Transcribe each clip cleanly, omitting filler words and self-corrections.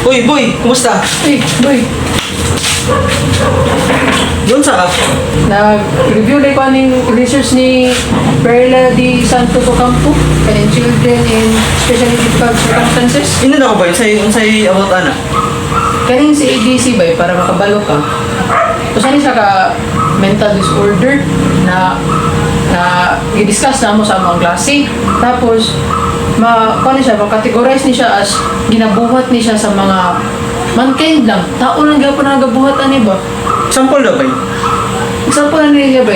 Uy, boy! Kumusta? Hey, boy. Doon sa ka? Nag-review like ko aning research ni Perla Di Santos Ocampo and children in especially difficult circumstances. Ino na ko ba? Unsay about ana? Kaning si ADC ba para makabalo ka. Kung siya ka mental disorder na i-discuss na mo sa mga klase. Tapos, makategorize ni siya as ginabuhat ni siya sa mga mankind lang. Tao lang gapon na nagabuhat ani ba? Sample na ba? Example na niya ba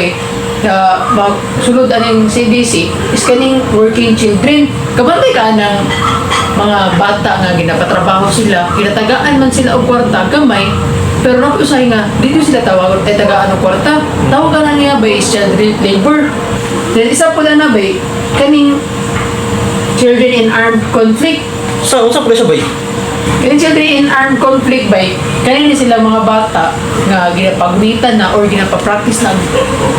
magsulod aning CDC is kaning working children. Kabantay ka ng mga bata nga ginapatrabaho sila, kinatagaan man sila og kwarta, gamay, pero nakusay nga, dito sila tawag ay tagaan og kwarta. Tawagan na niya ba is child labor. Then isa po na ba kaning children in armed conflict. Unsa pala siya ba? Kaning children in armed conflict ba, kanina sila mga bata nga ginapagmitan na or ginapapractice na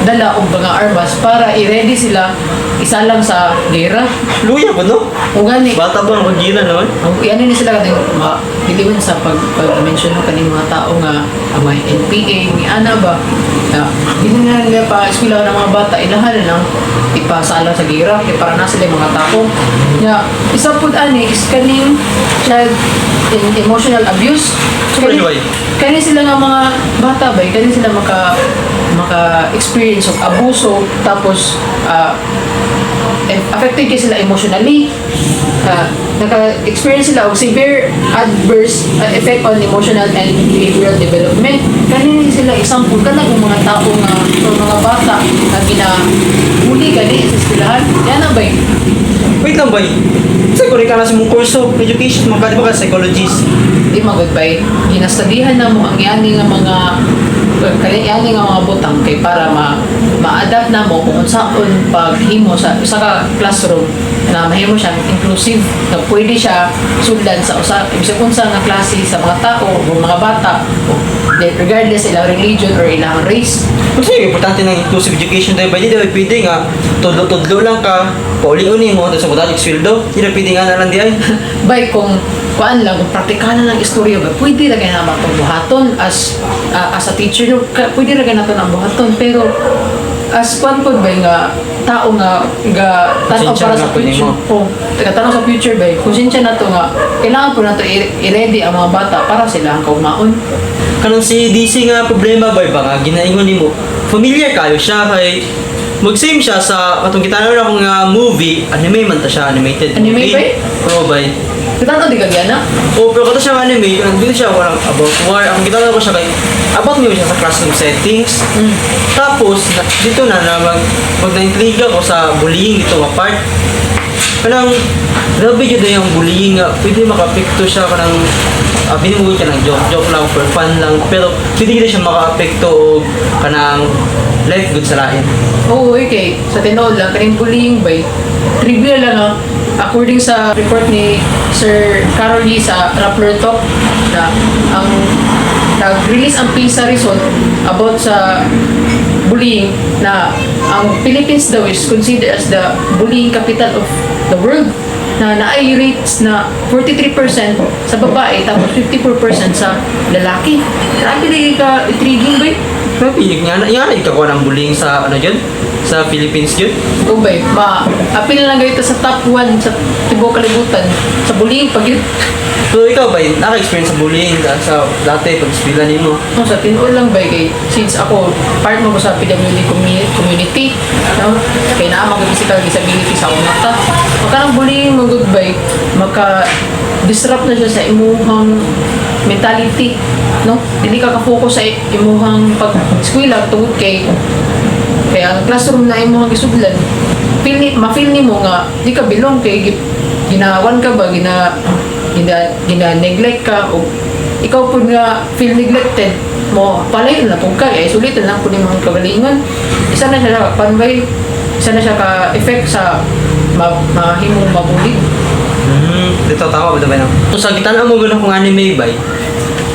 dala og mga armas para i-ready sila isalang sa gera. Luya ba no? O gani. Bata ba ang pagina naman? Ano ni sila kaning diliwan sa pag-mention ng kaning mga tao nga may NPA, ni ana ba? Hindi nga nila pa eskwela ng mga bata, ilahan na lang ipasala sa gira, kaya para na sila yung mga tao. Isa po ani is kaning child in emotional abuse. Kani sila nga mga bata ba, kani sila maka-experience of abuso, tapos affected kayo sila emotionally. Naka-experience sila of severe adverse effect on emotional and behavioral development. Kanina sila example ka ng mga tao nga o mga bata na ginahuli ka sa eskwelahan. Yan na ba yun? Wait lang ba? Sa ka na sa mong kurso, education, mga ba ka psychologist? Di magod ba yun? Ginastadihan na mo ang yani nga mga yani nga mga butang kay para ma-adapt na mo kung saan paghimo sa ka classroom na mahimo siya inclusive na pwede siya sundan sa unsa nga klase sa mga tao o mga bata regardless ilang religion or ilang race. Kasi importante ng inclusive education dahil ba? Hindi daw pwede nga tudlo-tudlo lang ka, pauli-uni mo sa mutang sweldo. Hindi na pwede nga na lang di ay. Bay kung kuan lang, kung praktikalan ng istorya ba, pwede na kayo naman itong buhaton as a teacher, pwede na kayo natin ang buhaton, pero as kuan po ba nga tao nga tanaw para sa future tanaw sa future ba konsensya na to nga kailangan po na to i-ready ang mga bata para sila ang kaugmaon. Kanang si DC nga problema ba nga ginaingon nimo familiar kayo siya kay mag-same siya sa katong kita na akong movie anime man ta siya animated Anime ba? Pro ba? Kita di ka gana? O pero kato siya anime dito siya walang about war ang kita na ko siya kay about mo siya sa classroom settings tapos dito na mag-intriga ko sa bullying dito nga part kanang grabe yun na yung bullying nga pwede maka-apekto siya kanang binimugin ka ng joke lang for fun lang pero pwede kita siya maka-apekto o kanang life good sa lain. Oo, okay. Sa tinood lang, kaning bullying ba, trivia lang according sa report ni Sir Carol Lee sa Rappler Talk na ang nag-release ang PISA result about sa bullying na ang Philippines daw is considered as the bullying capital of the world na na-ay rates na 43% sa babae tapos 54% sa lalaki. Grabe na ka intriguing ba? Grabe, nga ikakuha ng bullying sa ano dyan? Sa Philippines yun? Oo ba? Apil na lang ganito sa top 1 sa tibok kalibutan sa bullying pag yun. So ikaw ba, naka-experience sa bullying sa dati pag-spila nimo? No, sa tinuol lang ba kay since ako part mo ko sa PWD community, no? Kaya naa mag physical disability sa akong mata. Magka ng bullying mo goodbye, maka-disrupt na siya sa imuhang mentality, no? Hindi ka ka-focus sa imuhang pag-eskwela tungod kay ang classroom na imuhang isudlan. Ma-feel ni mo nga di ka belong kay ginawan ka ba, gina-neglect ka o ikaw po nga feel neglected mo palayon na po ka eh sulitin lang po ni mga kagalingon isa na siya panbay isa na siya ka-effect sa mahimong mabuli. Dito tama ba na? So sa gitana mo gano'n kung anime ba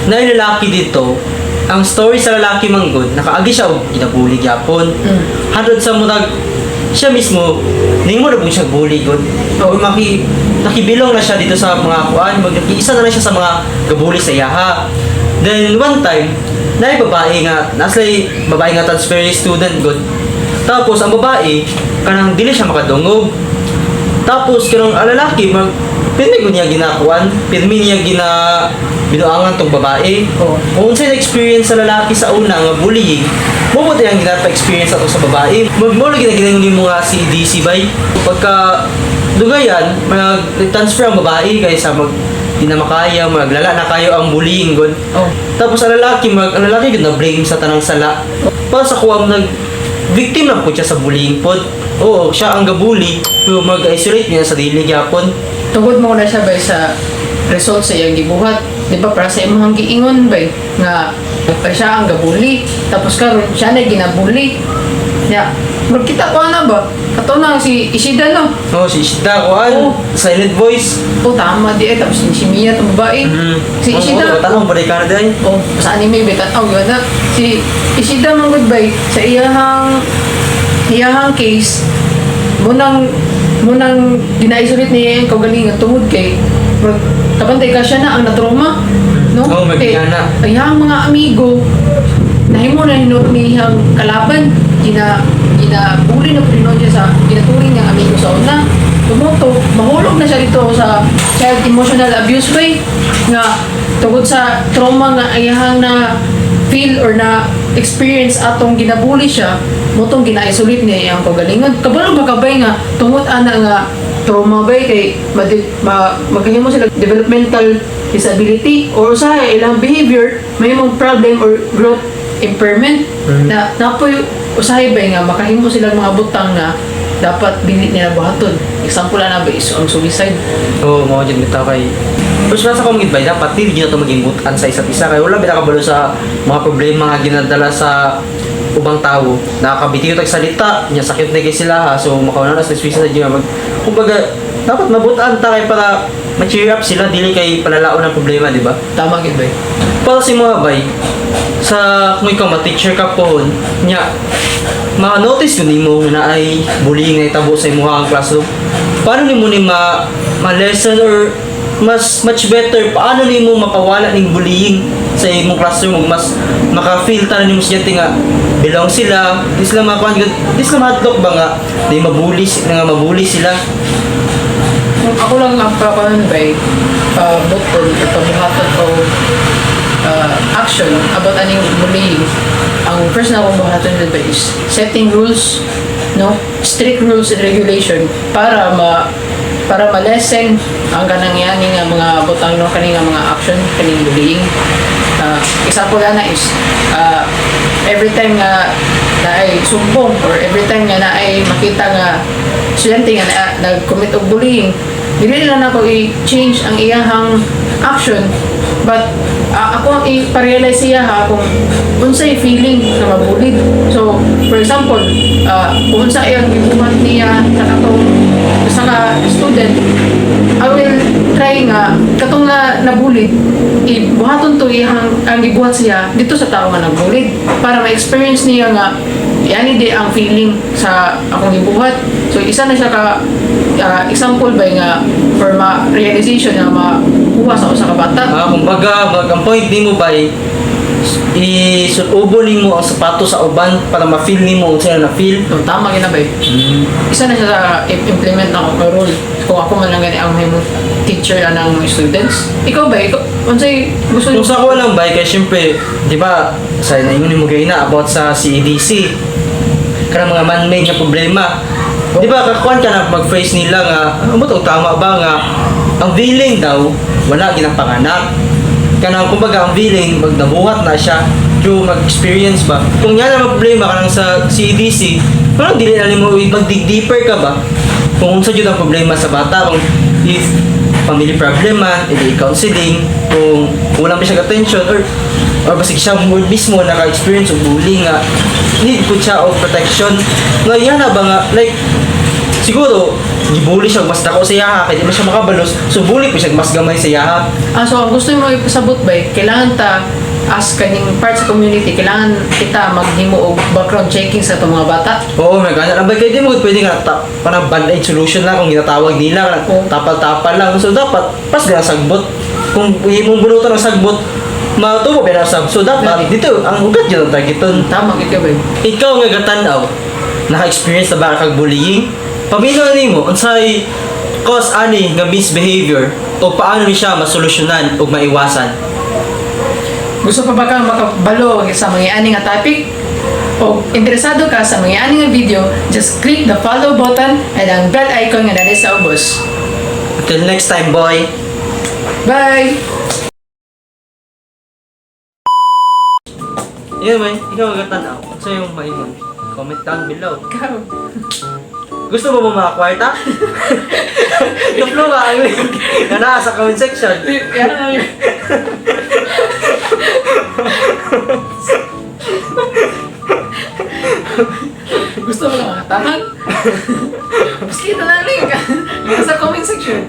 na yung lalaki dito ang story sa lalaki manggod nakaagi siya og ginabuli gyapon hadlod sa murag siya mismo nimo na po siya bully gud. O nakibilong na siya dito sa mga kuan, isa na lang siya sa mga gabuli sa yaha. Then one time, naay babae nga, naslay babae nga transferee student gud. Tapos ang babae kanang dili siya makadungog. Tapos kanang lalaki pirmi ko niya ginakuan, pirmi niya binuangan tong babae. Oo. Kung unsay experience sa lalaki sa una nga bullying, mo ang ginapa-experience ato sa babae. Mo lagi na ginangin mo nga si DC bay. Pagka dugayan, mag-transfer ang babae kaysa di na makaya, maglala na kayo ang bullying gud. Oh. Tapos ang lalaki gud na blame sa tanang sala. Para sa kuwang victim lang po siya sa bullying pod. Oo, siya ang gabully, pero mag-isolate niya sa dili gyapon. Tungod mo na siya bay sa result sa iyang gibuhat. Di ba para sa imong giingon bay nga siya ang gabuli. Tapos karon siya na ginabuli. Ya, magkita ko na ba? Kato na si Ishida no. Oo, si Ishida kuan, Oo. silent voice. O tama di tapos si Mia tong babae. Si Ishida. tanong pa ka na din. Oh, sa anime betat yun na. Si Ishida man goodbye sa iyahang case munang ginaisolit niya yung kaugalingan tungod kay kabantay ka siya na ang natrauma no. Oo, magigana. Iyang mga amigo nahimo na hinot niyang kalaban ginabuli na pino niya sa ginaturing niyang amigo sa una tumuto mahulog na siya dito sa child emotional abuse way nga tungod sa trauma nga iyang na feel or na experience atong ginabuli siya motong gina-isolate niya ang kagalingon kabalo magabay nga tungod ana nga trauma bay kay magkahimo sila developmental disability or sa ilang behavior may mong problem or growth impairment na napoy usahay bay nga makahimo silang mga butang na dapat dili nila buhaton example na ba is ang suicide. Oo, mo dyan bitaw kay. Pero sa komungit bay, dapat hindi nyo ito maging butan sa isa't isa. Kaya wala binakabalo sa mga problema nga ginadala sa ubang tao. Nakakabitiyo tag salita, niya sakit na kay sila ha. So makaunan na sa suicide nyo. Kumbaga, dapat mabutan ta kay para ma-cheer up sila, dili kay palalaon ng problema, di ba? Tama gid bay. Para si mga bay, sa kung ikaw ma-teacher ka po, niya, ma-notice ko nimo na ay bullying na itabo sa imuha ang classroom. Paano nimo ni ma-lesson or much better paano nimo mapawala ning bullying sa imong classroom ug mas maka-feel ta nimo siya nga belong sila, di sila makuan gud, di sila mahadlok ba nga di mabully nga mabully sila. Kung ako lang ang papanan bay button o pabuhaton o action about aning bullying ang first na akong buhaton dito is setting rules no strict rules and regulation para ma-lessen ang kanang yani nga mga butang no kani nga mga action kaning bullying. Example na is every time nga na ay sumbong or every time nga na ay makita nga estudyante nga nag-commit og bullying dili lang ako i-change ang iyahang action but ako ang i-realize siya kung unsay feeling na mabulid. So, for example, kung unsa iyang gibuhat niya sa student, I will try nga katong na nabulid ibuhaton to ang gibuhat siya dito sa tao nga nabulid para ma-experience niya nga yani di ang feeling sa akong gibuhat. So isa na siya ka example ba nga for ma-realization na makuha sa usa ka bata. Kumbaga, ang point nimo ba isuubo nimo ang sapato sa uban para ma-feel nimo kung sila na-feel. So, tama gina ba? Isa na siya sa implement na akong role. Kung ako man lang gani ang teacher ng students. Ikaw ba? Unsay gusto Kung sa ako lang ba, kaya syempre, di ba, sa naingon mo kayo na about sa CEDC, karang mga man-made nga problema. Di ba, kakuan ka na mag-phrase nila nga, ano to, tama ba nga, ang villain daw, wala ginapanganak. Kanang kumbaga, ang villain, magnabuhat na siya, through mag-experience ba. Kung yan ang problema ka lang sa CEDC, parang dili na mo mag-dig deeper ka ba? Kung unsa jud ang problema sa bata, kung if family problema, i-counseling, kung walang pa siya attention, or basig siya mismo naka-experience o bullying nga, need po siya o protection. Nga yan na ba nga, like, siguro, gibully siya mas dako sa yaha, kaya di man siya makabalos, so bully po siya mas gamay sa yaha. so ang gusto mo ipasabot ba, kailangan ta as kaning part sa community, kailangan kita maghimo og background checking sa itong mga bata. Oo, may gana. Abay, kaya di mo pwede nga parang band-aid solution lang kung ginatawag nila. Oo. Tapal-tapal lang. So, dapat, pas ka sagbot. Kung imong bunutan ng sagbot, matubo ba na sab. So, dapat, Lagi. dito, ang ugat yun ang targeton. Tama gid ka ba? Ikaw nga gatanaw, naka-experience na ba kag bullying? Pamilya nimo unsay cause ani nga misbehavior o paano ni siya masolusyonan o maiwasan? Gusto pa ba kang makabalo sa mga ani nga topic? O interesado ka sa mga ani nga video, just click the follow button and ang bell icon nga dali sa ubos. Until next time, boy. Bye! Yan man, ikaw nga gatanaw. Unsa yung maingon? Comment down below. Ikaw. Gusto mo ba mga kwarta? Tuplo ka ang link na nasa comment section. Yan. Gusto mo lang mga tangan? Mas kita na link. Sa comment section.